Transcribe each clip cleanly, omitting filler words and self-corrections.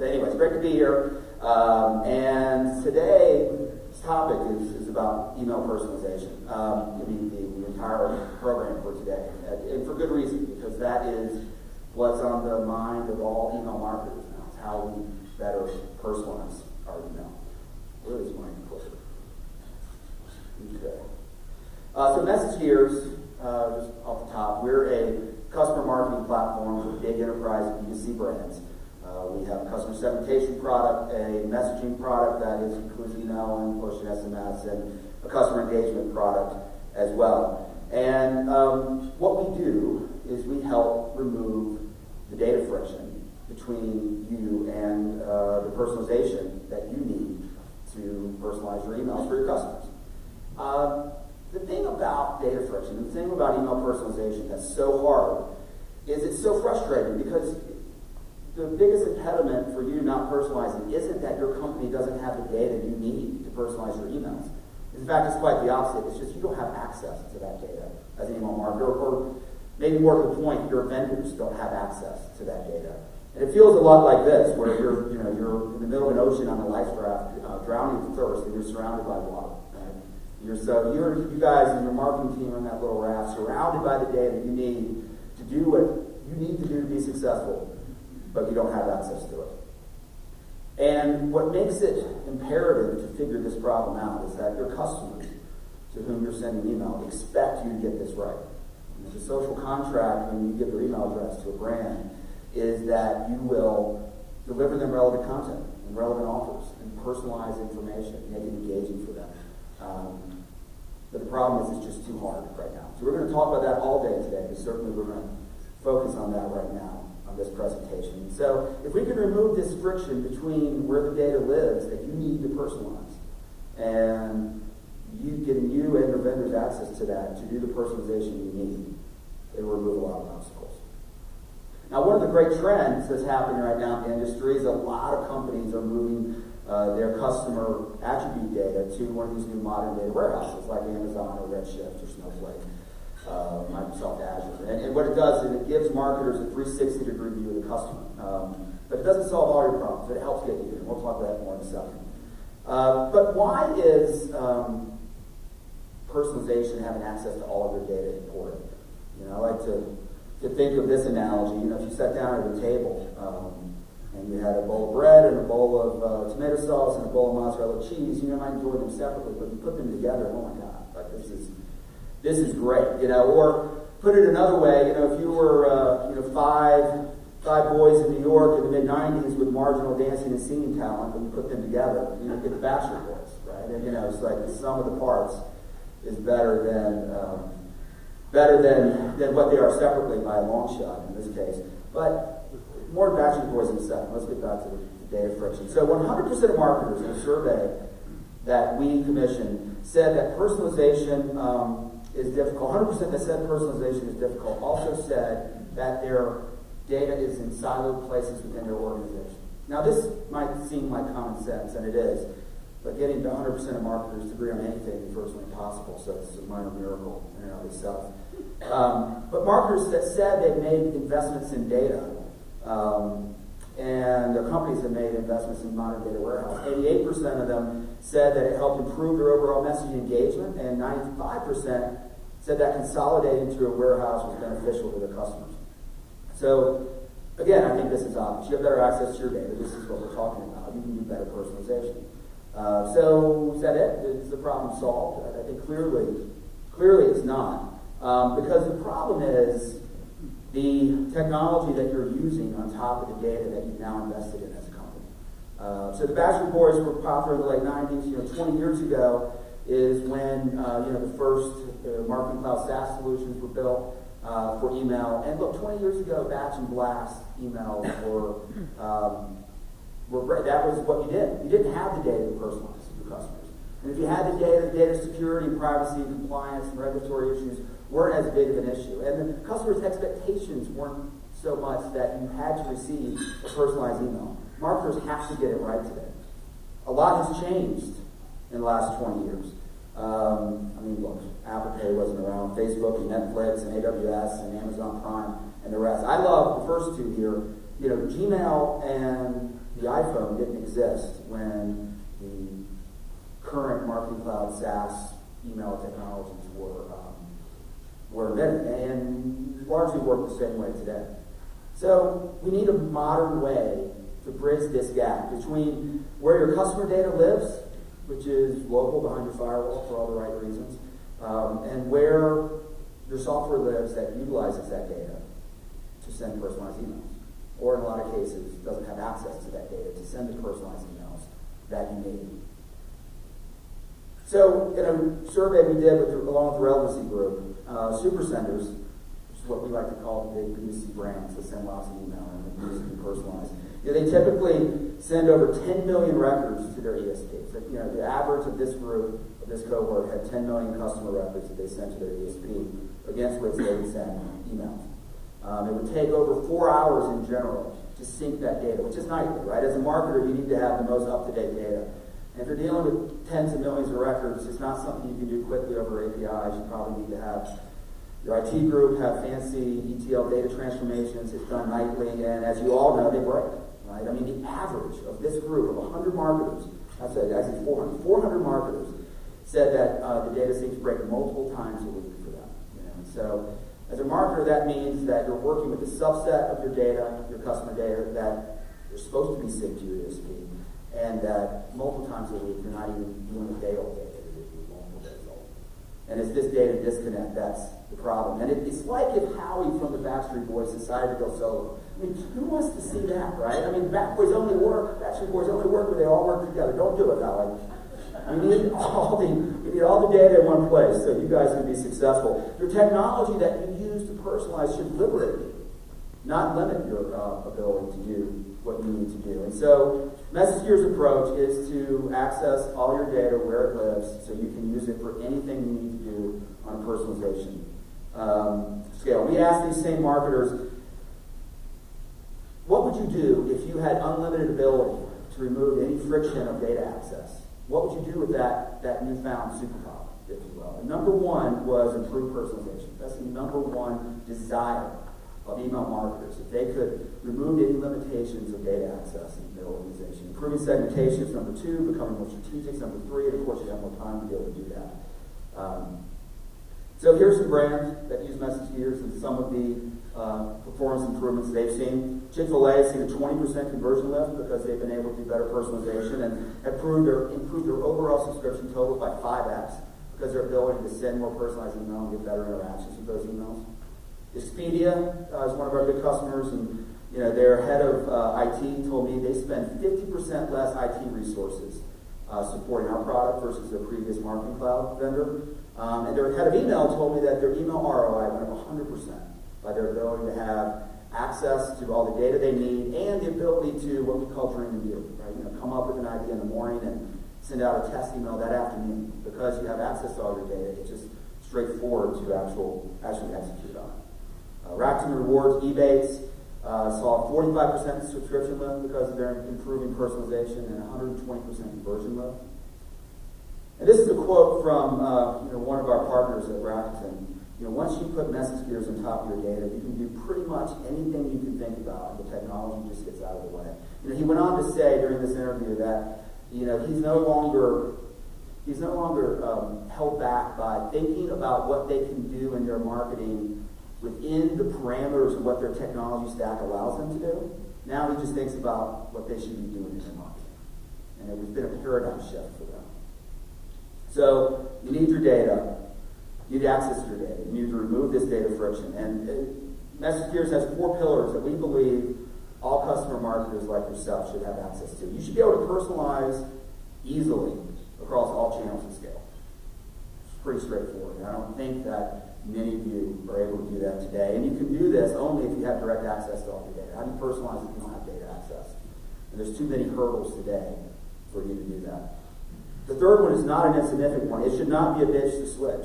Anyway, it's great to be here. And today's topic is about email personalization. The entire program for today. And for good reason, because that is what's on the mind of all email marketers now. It's how we better personalize our email. Where is my clicker? Okay. So MessageGears, just off the top, we're a customer marketing platform for big enterprise B2C brands. We have a customer segmentation product, a messaging product that includes email and push and SMS, and a customer engagement product as well. And what we do is we help remove the data friction between you and the personalization that you need to personalize your emails for your customers. The thing about data friction, the thing about email personalization that's so hard is it's so frustrating, because the biggest impediment for you not personalizing isn't that your company doesn't have the data you need to personalize your emails. In fact, it's quite the opposite. It's just you don't have access to that data as an email marketer, or maybe more to the point, your vendors don't have access to that data. And it feels a lot like this, where you're in the middle of an ocean on a life raft, drowning with thirst, and you're surrounded by water. Right? You guys and your marketing team are on that little raft, surrounded by the data you need to do what you need to do to be successful, but you don't have access to it. And what makes it imperative to figure this problem out is that your customers to whom you're sending email expect you to get this right. And the social contract, when you give your email address to a brand, is that you will deliver them relevant content and relevant offers and personalized information, make it engaging for them. But the problem is it's just too hard right now. So we're going to talk about that all day today, but certainly we're going to focus on that right now on this presentation. So if we can remove this friction between where the data lives that you need to personalize and getting you and your vendors access to that to do the personalization you need, it'll remove a lot of obstacles. Now, one of the great trends that's happening right now in the industry is a lot of companies are moving their customer attribute data to one of these new modern data warehouses like Amazon or Redshift or Snowflake, Microsoft Azure. And what it does is it gives marketers a 360-degree view of the customer. But it doesn't solve all your problems, but it helps get you there. We'll talk about that more in a second. But why is personalization, having access to all of your data, important? I like to think of this analogy. If you sat down at a table and you had a bowl of bread and a bowl of tomato sauce and a bowl of mozzarella cheese, you might enjoy them separately, but you put them together, oh my God, like this is great, Or put it another way, if you were, five boys in New York in the mid-'90s with marginal dancing and singing talent, when you put them together, you get the Bachelor Boys, right? And it's like the sum of the parts is better than what they are separately by a long shot in this case. But more Bachelor Boys in a second. Let's get back to the data friction. So 100% of marketers in a survey that we commissioned said that personalization is difficult. 100% that said personalization is difficult also said that their data is in siloed places within their organization. Now, this might seem like common sense, and it is, but getting to 100% of marketers to agree on anything is virtually impossible, so it's a minor miracle in and of itself. But marketers that said they've made investments in data, and their companies have made investments in modern data warehouse. 88% of them said that it helped improve their overall messaging engagement, and 95% said that consolidating to a warehouse was beneficial to their customers. So, again, I think this is obvious. You have better access to your data. This is what we're talking about. You can do better personalization. So, is that it? Is the problem solved? I think clearly it's not. Because the problem is the technology that you're using on top of the data that you've now invested in as a company. So the Bachelor Boys were popular in the late 90s. 20 years ago is when the first Marketing Cloud SaaS solutions were built for email. And look, 20 years ago, batch and blast emails were great. That was what you did. You didn't have the data to personalize to your customers. And if you had the data security, privacy, compliance, and regulatory issues weren't as big of an issue. And the customers' expectations weren't so much that you had to receive a personalized email. Marketers have to get it right today. A lot has changed in the last 20 years. Look, Apple Pay wasn't around. Facebook and Netflix and AWS and Amazon Prime and the rest. I love the first two here. Gmail and the exist when the current Marketing Cloud SaaS email technologies were invented, and largely work the same way today. So we need a modern way to bridge this gap between where your customer data lives, which is local behind your firewall for all the right reasons, and where your software lives that utilizes that data to send personalized emails, or in a lot of cases doesn't have access to that data to send the personalized emails that you need. So in a survey we did along with the relevancy group, super senders, which is what we like to call the big B2C brands that send lots of email and use it to be personalized. They typically send over 10 million records to their ESP. So, the average of this group, of this cohort, had 10 million customer records that they sent to their ESP, against which they would send emails. It would take over 4 hours in general to sync that data, which is nightly, right? As a marketer, you need to have the most up-to-date data. And if you're dealing with tens of millions of records, it's not something you can do quickly over APIs. You probably need to have your IT group have fancy ETL data transformations. It's done nightly, and as you all know, they break. Right? I mean, the average of this group of 100 marketers, actually 400 marketers, said that the data syncs break multiple times a week for them. So, as a marketer, that means that you're working with a subset of your data, your customer data, that you're supposed to be synced to your ESP, and that multiple times a week you're not even dealing with day-old data, you're multiple days old. And it's this data disconnect that's the problem. And it's like if Howie from the Backstreet Boys decided to go solo. I mean, who wants to see that, right? I mean, Backstreet Boys only work when they all work together. Don't do it, Howie. We need all the data in one place so you guys can be successful. Your technology that you use to personalize should liberate you, not limit your ability to do what you need to do. And so, MessageGears' approach is to access all your data where it lives so you can use it for anything you need to do on a personalization scale. We ask these same marketers, what would you do if you had unlimited ability to remove any friction of data access? What would you do with that newfound superpower, if you will? And number one was improved personalization. That's the number one desire of email marketers. If they could remove any limitations of data access in their organization. Improving segmentation is number two, becoming more strategic is number three, and of course you have more time to be able to do that. So here's some brands that use MessageGears and some of the performance improvements they've seen. Chick-fil-A has seen a 20% conversion lift because they've been able to do better personalization and have improved their overall subscription totals by 5x because their ability to send more personalized email and get better interactions with those emails. Expedia is one of our big customers, and their head of IT told me they spend 50% less IT resources supporting our product versus their previous Marketing Cloud vendor. And their head of email told me that their email ROI went up 100% by their ability to have access to all the data they need and the ability to what we call dream and do. Right? Come up with an idea in the morning and send out a test email that afternoon. Because you have access to all your data, it's just straightforward to actually execute on it. Rakuten Rewards, Ebates saw a 45% subscription lift because of their improving personalization and 120% conversion lift. And this is a quote from one of our partners at Rakuten. Once you put MessageGears on top of your data, you can do pretty much anything you can think about, and the technology just gets out of the way. He went on to say during this interview that he's no longer held back by thinking about what they can do in their marketing within the parameters of what their technology stack allows them to do. Now he just thinks about what they should be doing in their marketing. And it has been a paradigm shift for them. So you need your data. You need access to your data. You need to remove this data friction. And MessageGears has 4 pillars that we believe all customer marketers like yourself should have access to. You should be able to personalize easily across all channels and scale. It's pretty straightforward. I don't think that many of you are able to do that today. And you can do this only if you have direct access to all your data. How do you personalize if you don't have data access? And there's too many hurdles today for you to do that. The third one is not an insignificant one. It should not be a bitch to switch.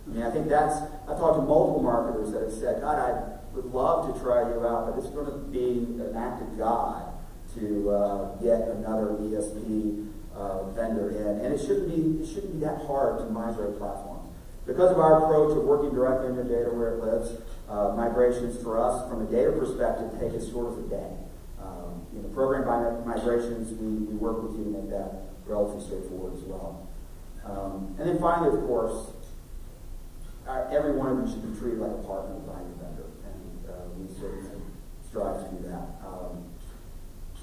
I think I've talked to multiple marketers that have said, God, I would love to try you out, but it's going to be an act of God to get another ESP vendor in. And it shouldn't be that hard to migrate platforms. Because of our approach of working directly in your data where it lives, migrations for us from a data perspective take as short as a day. the program migrations, we work with you to make that relatively straightforward as well. And then finally, of course, every one of you should be treated like a partner by your vendor, and we certainly strive to do that.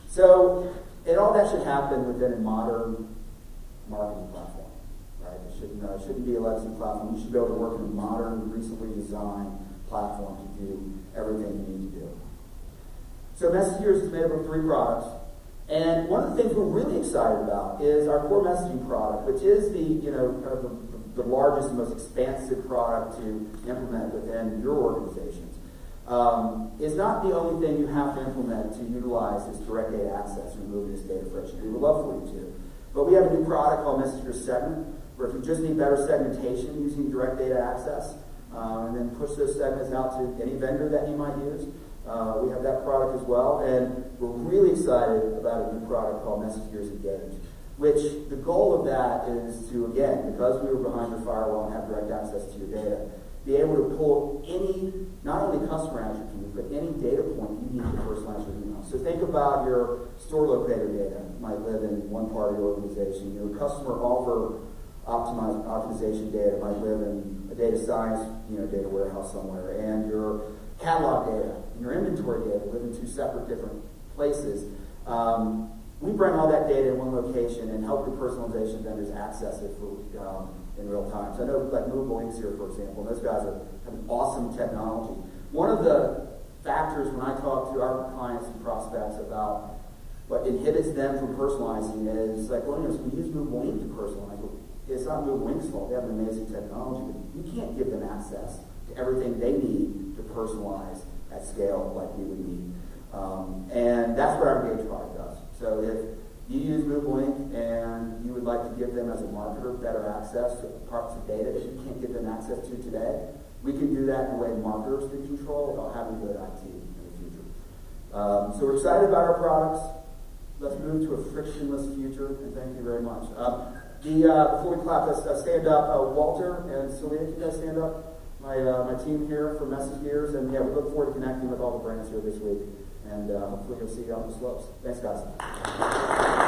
So, all that should happen within a modern marketing platform, right? It shouldn't be a legacy platform. You should be able to work in a modern, recently designed platform to do everything you need to do. So MessageGears is made up of 3 products, and one of the things we're really excited about is our core messaging product, which is the largest and most expansive product to implement within your organizations. Is not the only thing you have to implement to utilize this direct data access and remove this data friction. We would love for you to. But we have a new product called MessageGears Segment, where if you just need better segmentation using direct data access, and then push those segments out to any vendor that you might use, we have that product as well. And we're really excited about a new product called MessageGears Engage, which the goal of that is to, again, because we were behind your firewall and have direct access to your data, be able to pull any, not only customer attribute, but any data point you need to personalize your email. So think about your store locator data. It might live in one part of your organization. Your customer offer optimization data might live in a data science, data warehouse somewhere. And your catalog data and your inventory data live in 2 separate different places. We bring all that data in one location and help your personalization vendors access it in real time. So I know like Movable Inks here, for example, those guys have an awesome technology. One of the factors when I talk to our clients and prospects about what inhibits them from personalizing is like, well, we use Movable Ink to personalize. It's not Movable Ink's fault. They have an amazing technology, but you can't give them access to everything they need to personalize at scale like we would need. And that's what our Engage product does. So if you use Movable Ink and you would like to give them as a marketer better access to parts of data that you can't give them access to today, we can do that in a way marketers can control without having to go to IT in the future. So we're excited about our products. Let's move to a frictionless future, and thank you very much. Before we clap, let's stand up. Walter and Celia, can you guys stand up? My team here from MessageGears, and yeah, we look forward to connecting with all the brands here this week. And hopefully you'll see you on the slopes. Thanks, guys.